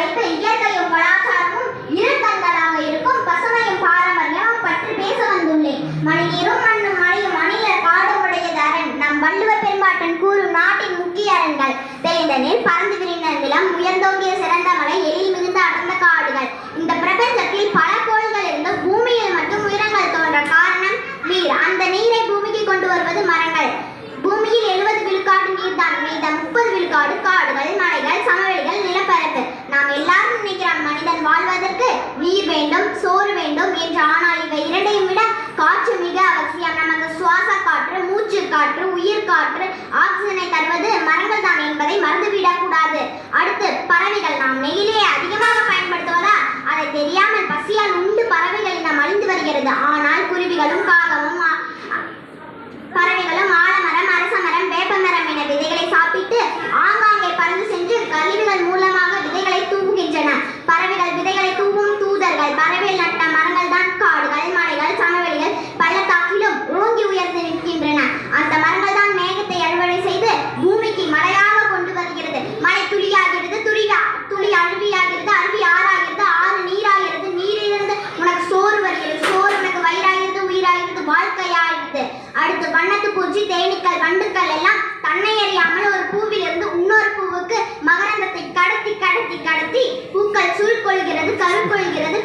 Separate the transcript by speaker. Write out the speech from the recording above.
Speaker 1: தலைப்பு இயற்கையும் கலாச்சாரமும் இரு கண்களாக இருக்கும் பசுமையும் பாரம்பரியமும் பற்றி பேச வந்துள்ளேன். மணிநீரும் மண்ணும் மழையும் அணியர் காடும் உடையது அரண். நம் வள்ளுவர் பெரும்பாட்டன் கூறும் நாட்டின் முக்கிய அரண்கள். தெளிந்த நெல், பறந்து விரிந்த நிலம், உயர்ந்தோங்கிய சிறந்த மலை, எழில் மிகுந்த அடர்ந்த காடுகள். இந்த பிரபஞ்சத்தில் பல கோள்கள் இருந்து பூமியில் மட்டும் உயிரங்கள் தோன்ற காரணம் நீர். அந்த நீரை பூமிக்கு கொண்டு வருவது மரங்கள். பூமியில் 70 விழுக்காடு நீர்தான். மீதம் 30 விழுக்காடு காடுகள், மலைகள், சமவெளிகள், நிலப்பரப்பு. நாம் எல்லாரும் நினைக்கிறோம் மனிதன் வாழ்வதற்கு நீர் வேண்டும், சோறு வேண்டும் என்று. ஆனால் இவை இரண்டையும் விட காற்று மிக அவசியம். நமக்கு சுவாச காற்று, மூச்சு காற்று, உயிர் காற்று, ஆக்சிஜனை தருவது மரங்கள் தான் என்பதை மறந்துவிடக் கூடாது. அடுத்து பறவைகள். நாம் நெய்யிலே அதிகமாக பயன்படுத்துவதால் அதை தெரியாமல் பசியால் உண்டு பறவைகள் இனம் அழிந்து வருகிறது. ஆனால் குருவிகளும் காகமும் பறவைகளும் ஆலமரம், அரசமரம், வேப்பமரம் என விதைகளை சாப்பிட்டு ஆங்காங்கே பறந்து சென்று கழிவுகள் மூலமாக விதைகளை தூவுகின்றன. பறவைகள் விதைகளை தூவும் தூதர்கள். பறவைகள் நட்ட மரங்கள் தான் காடுகள், மலைகள், சமவெளிகள் பள்ளத்தாக்கிலும் ஓங்கி உயர்ந்து நிற்கின்றன. அந்த மரங்கள் தான் மேகத்தை அறுவடை செய்து பூமிக்கு மழையாக கொண்டு வருகிறது. மழை துளியாகிறது, துளி அருவியாகிறது, அருவி ஆறாகிறது, ஆறு நீராகிறது, நீரிலிருந்து உனக்கு சோறு வருகிறது, சோறு உனக்கு வயிறாகிறது, உயிராகிறது, வாழ்க்கையாகிறது. அடுத்து வண்ணத்து பூச்சி, தேனீக்கள், வண்டுக்கள் எல்லாம் தன்னை அறியாமல் ஒரு பூவிலிருந்து இன்னொரு பூவுக்கு மகரந்தத்தை கடத்தி கடத்தி கடத்தி பூக்கள் சுருள் கொள்கிறது, கரு கொள்கிறது,